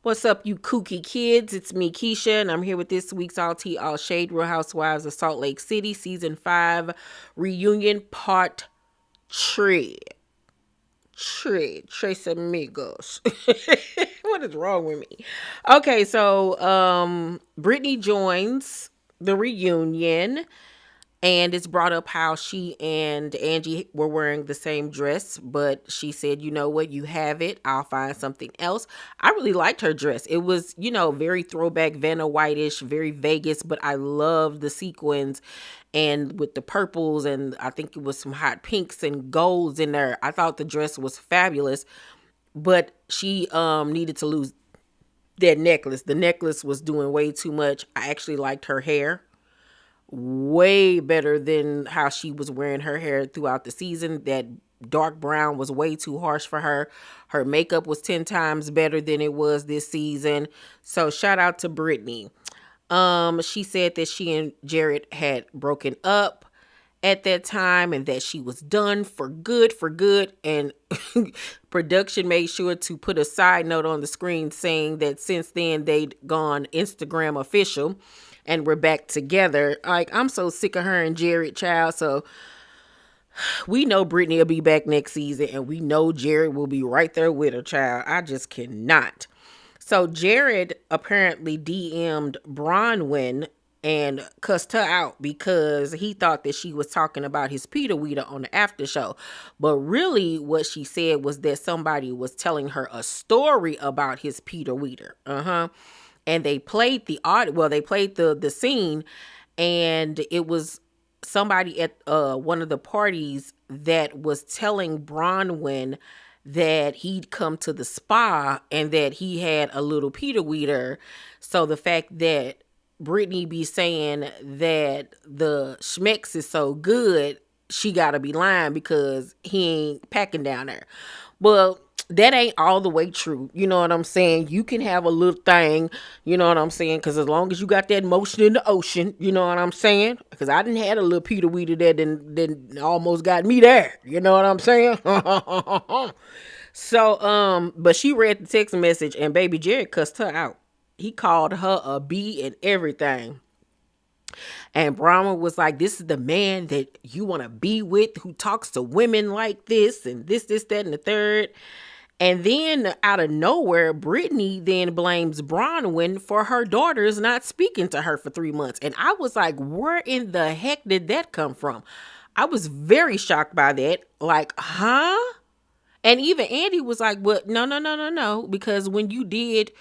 What's up, you kooky kids? It's me, Keisha, and I'm here with this week's All Tea, All Shade Real Housewives of Salt Lake City, Season 5 Reunion Part 3. Tres amigos. What is wrong with me? Okay, so Brittany joins the reunion, and it's brought up how she and Angie were wearing the same dress, but she said, you know what, you have it. I'll find something else. I really liked her dress. It was, very throwback Vanna White-ish, very Vegas, but I love the sequins and with the purples, and I think it was some hot pinks and golds in there. I thought the dress was fabulous, but she needed to lose that necklace. The necklace was doing way too much. I actually liked her hair way better than how she was wearing her hair throughout the season. That dark brown was way too harsh for her. Her makeup was 10 times better than it was this season. So shout out to Brittany. She said that she and Jared had broken up at that time and that she was done for good, and production made sure to put a side note on the screen saying that since then they'd gone Instagram official and we're back together. Like, I'm so sick of her and Jared, child. So we know Brittany will be back next season, and we know Jared will be right there with her, child. I just cannot. So Jared apparently DM'd Bronwyn and cussed her out because he thought that she was talking about his Peter Weeder on the after show. But really what she said was that somebody was telling her a story about his Peter Weeder. And they played the audio. Well, they played the scene, and it was somebody at one of the parties that was telling Bronwyn that he'd come to the spa and that he had a little Peter Weeder. So the fact that Brittany be saying that the schmex is so good, she gotta be lying because he ain't packing down there. Well, that ain't all the way true. You know what I'm saying? You can have a little thing, you know what I'm saying? Because as long as you got that motion in the ocean, you know what I'm saying? Because I didn't had a little Peter Weeder that then almost got me there. You know what I'm saying? So, but she read the text message and baby Jared cussed her out. He called her a B and everything. And Brahma was like, this is the man that you want to be with, who talks to women like this and this, that, and the third. And then out of nowhere, Brittany then blames Bronwyn for her daughters not speaking to her for 3 months. And I was like, where in the heck did that come from? I was very shocked by that. Like, huh? And even Andy was like, well, no. Because when you did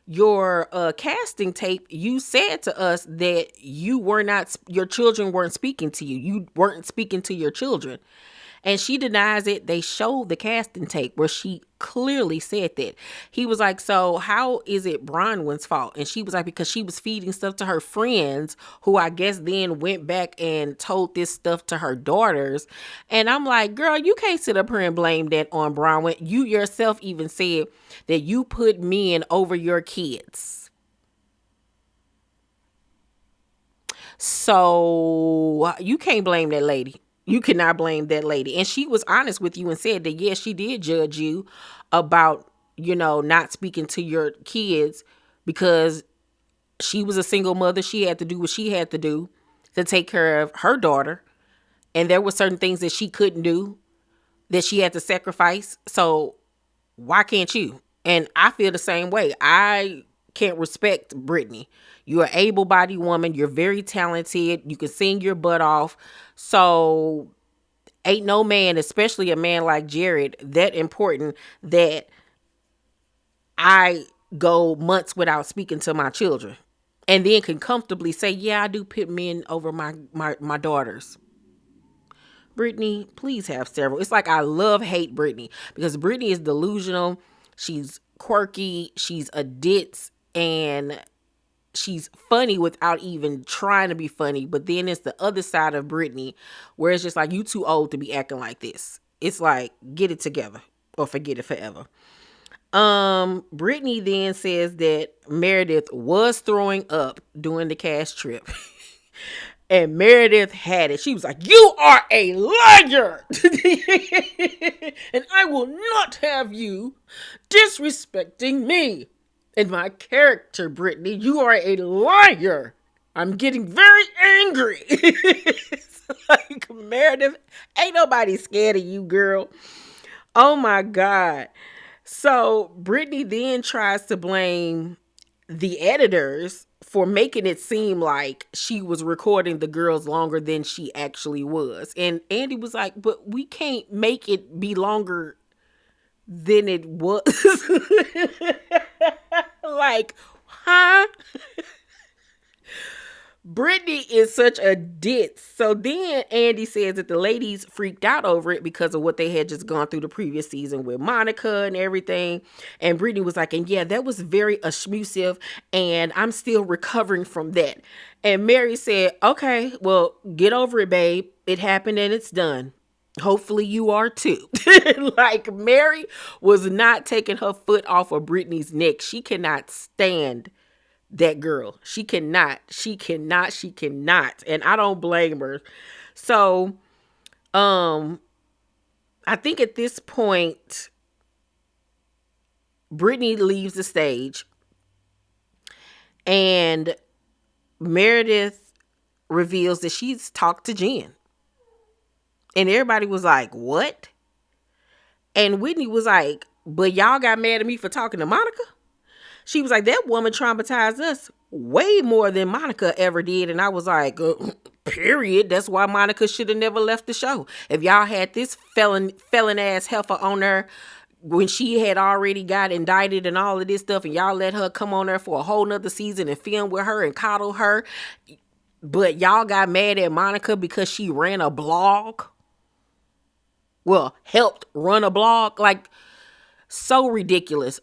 your casting tape, you said to us that your children weren't speaking to you. You weren't speaking to your children. And she denies it. They showed the casting tape where she clearly said that. He was like, so how is it Bronwyn's fault? And she was like, because she was feeding stuff to her friends, who I guess then went back and told this stuff to her daughters. And I'm like, girl, you can't sit up here and blame that on Bronwyn. You yourself even said that you put men over your kids. So you can't blame that lady. You cannot blame that lady. And she was honest with you and said that, yes, she did judge you about, not speaking to your kids because she was a single mother. She had to do what she had to do to take care of her daughter. And there were certain things that she couldn't do, that she had to sacrifice. So why can't you? And I feel the same way. I can't respect Brittany. You're an able-bodied woman. You're very talented. You can sing your butt off. So ain't no man, especially a man like Jared, that important that I go months without speaking to my children and then can comfortably say, yeah, I do put men over my daughters. Brittany, please have several. It's like I hate Brittany because Brittany is delusional. She's quirky. She's a ditz, and she's funny without even trying to be funny. But then it's the other side of Brittany where it's just like, you too old to be acting like this. It's like, get it together or forget it forever. Brittany then says that Meredith was throwing up during the cast trip. And Meredith had it. She was like, you are a liar. And I will not have you disrespecting me. And my character, Brittany, you are a liar. I'm getting very angry. It's like, Meredith, ain't nobody scared of you, girl. Oh my God. So Brittany then tries to blame the editors for making it seem like she was recording the girls longer than she actually was. And Andy was like, but we can't make it be longer than it was. Like, huh? Brittany is such a ditz. So then Andy says that the ladies freaked out over it because of what they had just gone through the previous season with Monica and everything. And Brittany was like, and yeah, that was very abusive, and I'm still recovering from that. And Mary said, okay, well, get over it, babe. It happened and it's done. Hopefully you are too. Like, Mary was not taking her foot off of Brittany's neck. She cannot stand that girl. She cannot. And I don't blame her. So, I think at this point, Brittany leaves the stage and Meredith reveals that she's talked to Jen. And everybody was like, what? And Whitney was like, but y'all got mad at me for talking to Monica? She was like, that woman traumatized us way more than Monica ever did. And I was like, period. That's why Monica should have never left the show. If y'all had this felon ass heifer on there when she had already got indicted and all of this stuff, and y'all let her come on there for a whole nother season and film with her and coddle her, but y'all got mad at Monica because she ran a blog. Well, helped run a blog. Like, so ridiculous,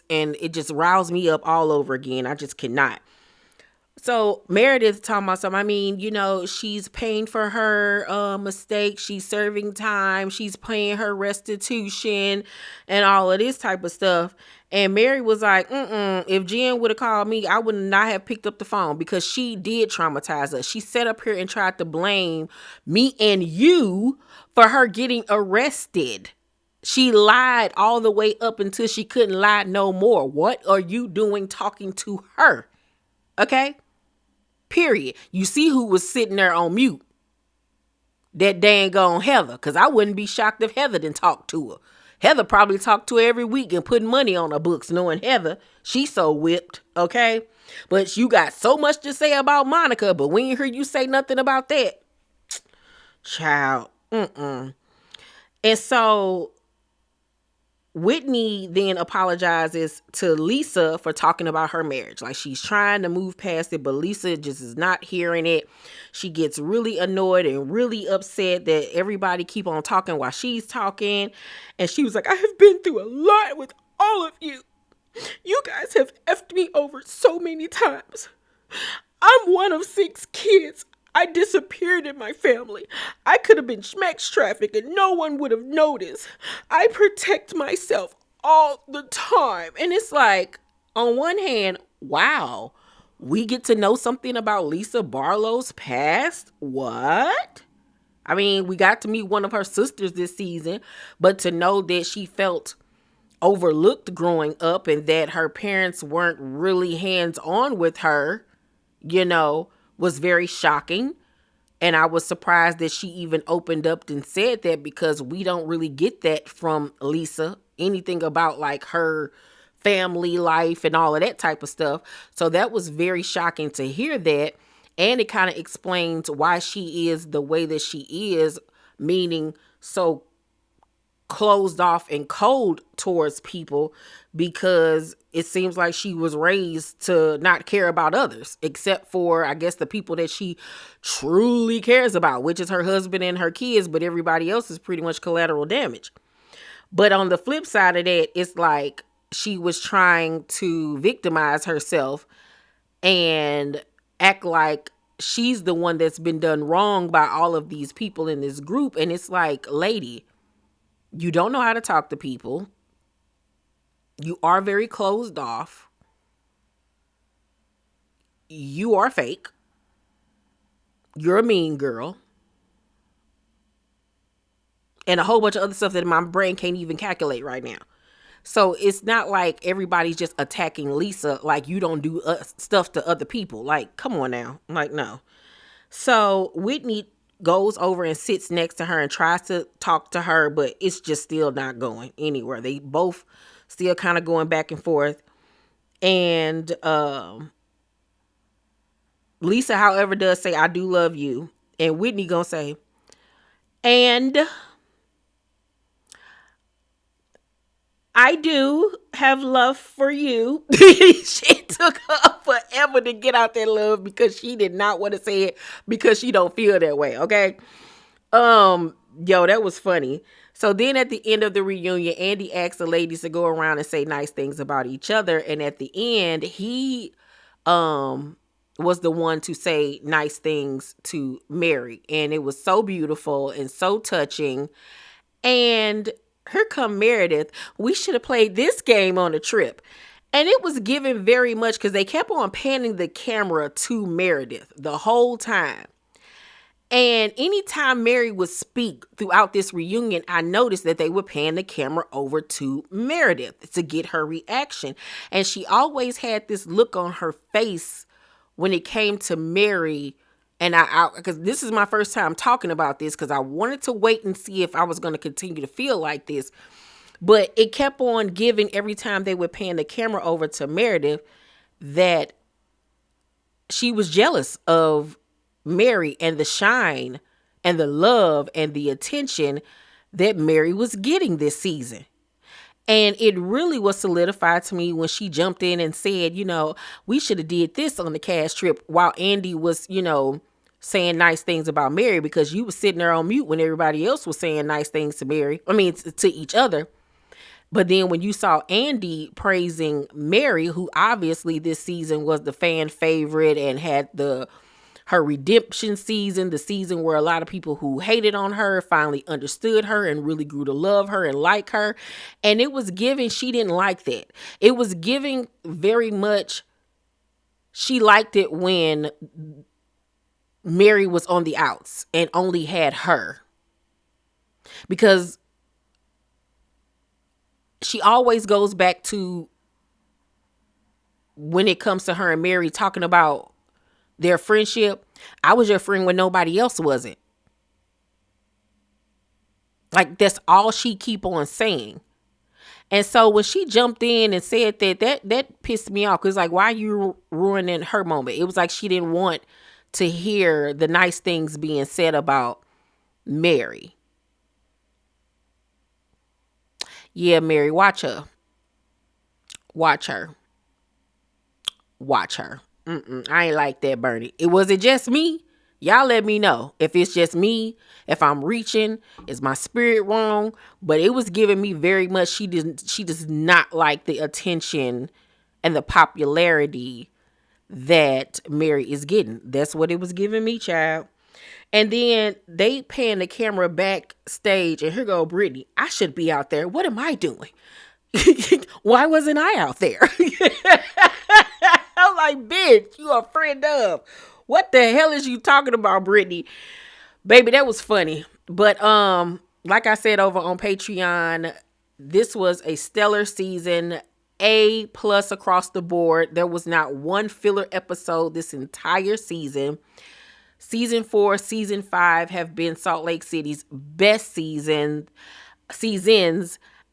and it just riles me up all over again. I just cannot. So Meredith talking about something. I mean, she's paying for her mistake. She's serving time. She's paying her restitution and all of this type of stuff. And Mary was like, if Jen would have called me, I would not have picked up the phone because she did traumatize us. She sat up here and tried to blame me and you for her getting arrested. She lied all the way up until she couldn't lie no more. What are you doing talking to her? Okay? Period. You see who was sitting there on mute? That dang on Heather. Because I wouldn't be shocked if Heather didn't talk to her. Heather probably talked to her every week and put money on her books, knowing Heather, she's so whipped. Okay? But you got so much to say about Monica, but we ain't hear you say nothing about that. Child. And so Whitney then apologizes to Lisa for talking about her marriage. Like, she's trying to move past it, but Lisa just is not hearing it. She gets really annoyed and really upset that everybody keep on talking while she's talking. And she was like, I have been through a lot with all of you. You guys have effed me over so many times. I'm one of 6 kids. I disappeared in my family. I could have been smacked traffic and no one would have noticed. I protect myself all the time. And it's like, on one hand, wow, we get to know something about Lisa Barlow's past. What? I mean, we got to meet one of her sisters this season, but to know that she felt overlooked growing up and that her parents weren't really hands-on with her, was very shocking. And I was surprised that she even opened up and said that, because we don't really get that from Lisa. Anything about like her family life and all of that type of stuff. So that was very shocking to hear that. And it kind of explains why she is the way that she is, meaning so closed off and cold towards people, because it seems like she was raised to not care about others, except for, I guess, the people that she truly cares about, which is her husband and her kids, but everybody else is pretty much collateral damage. But on the flip side of that, it's like she was trying to victimize herself and act like she's the one that's been done wrong by all of these people in this group. And it's like, lady, you don't know how to talk to people. You are very closed off. You are fake. You're a mean girl. And a whole bunch of other stuff that my brain can't even calculate right now. So it's not like everybody's just attacking Lisa like you don't do stuff to other people. Like, come on now. Like, no. So Whitney goes over and sits next to her and tries to talk to her, but it's just still not going anywhere. They both still kind of going back and forth. And Lisa, however, does say, I do love you. And Whitney gonna say, and I do have love for you. She took her forever to get out that love because she did not want to say it because she don't feel that way. Okay. Yo, that was funny. So then at the end of the reunion, Andy asked the ladies to go around and say nice things about each other. And at the end, he was the one to say nice things to Mary. And it was so beautiful and so touching. And here come Meredith. We should have played this game on the trip. And it was given very much because they kept on panning the camera to Meredith the whole time. And anytime Mary would speak throughout this reunion, I noticed that they would pan the camera over to Meredith to get her reaction. And she always had this look on her face when it came to Mary. And because this is my first time talking about this, because I wanted to wait and see if I was going to continue to feel like this. But it kept on giving every time they would pan the camera over to Meredith that she was jealous of Mary and the shine and the love and the attention that Mary was getting this season. And it really was solidified to me when she jumped in and said, we should have did this on the cast trip while Andy was, saying nice things about Mary, because you was sitting there on mute when everybody else was saying nice things to Mary. I mean, to each other. But then when you saw Andy praising Mary, who obviously this season was the fan favorite and had her redemption season, the season where a lot of people who hated on her finally understood her and really grew to love her and like her. And it was giving she didn't like that. It was giving very much she liked it when Mary was on the outs and only had her. Because she always goes back to when it comes to her and Mary talking about their friendship. I was your friend when nobody else wasn't. Like, that's all she keep on saying. And so when she jumped in and said that pissed me off. Because like, why are you ruining her moment? It was like she didn't want to hear the nice things being said about Mary. Yeah, Mary, watch her. Watch her. Watch her. I ain't like that, Bernie. Was it just me? Y'all let me know if it's just me, if I'm reaching, is my spirit wrong? But it was giving me very much she does not like the attention and the popularity that Mary is getting. That's what it was giving me, child. And then they pan the camera backstage, and here go Britani. I should be out there. What am I doing? Why wasn't I out there? I'm like, bitch, you a friend of. What the hell is you talking about, Britani? Baby, that was funny. But like I said over on Patreon, this was a stellar season. A+ across the board. There was not one filler episode this entire season. Season 4, season 5 have been Salt Lake City's best seasons.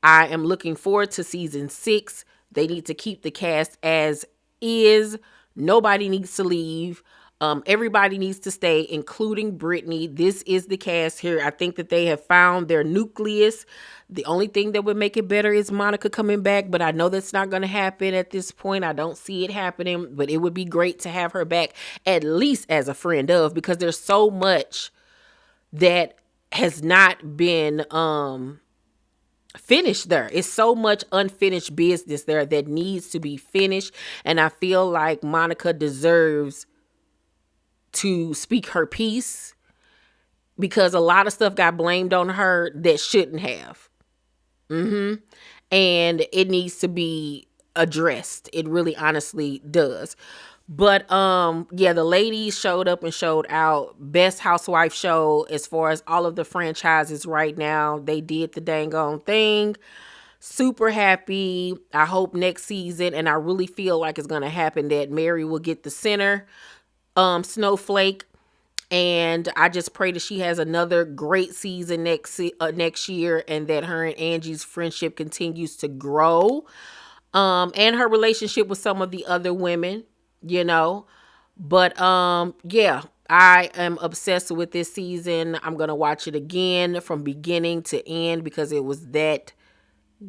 I am looking forward to season 6. They need to keep the cast as is. Nobody needs to leave. Everybody needs to stay, including Britani. This is the cast here. I think that they have found their nucleus. The only thing that would make it better is Monica coming back, but I know that's not going to happen at this point. I don't see it happening, but it would be great to have her back at least as a friend of, because there's so much that has not been finished there. It's so much unfinished business there that needs to be finished, and I feel like Monica deserves to speak her piece, because a lot of stuff got blamed on her that shouldn't have. And it needs to be addressed. It really honestly does. But yeah, the ladies showed up and showed out. Best housewife show as far as all of the franchises right now. They did the dang on thing. Super happy. I hope next season, and I really feel like it's gonna happen, that Mary will get the center snowflake. And I just pray that she has another great season next year, and that her and Angie's friendship continues to grow. And her relationship with some of the other women, you know. But yeah, I am obsessed with this season. I'm gonna watch it again from beginning to end because it was that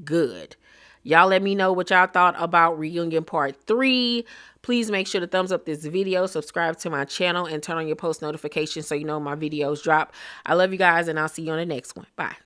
good. Y'all let me know what y'all thought about Reunion Part 3. Please make sure to thumbs up this video, subscribe to my channel, and turn on your post notifications so you know my videos drop. I love you guys, and I'll see you on the next one. Bye.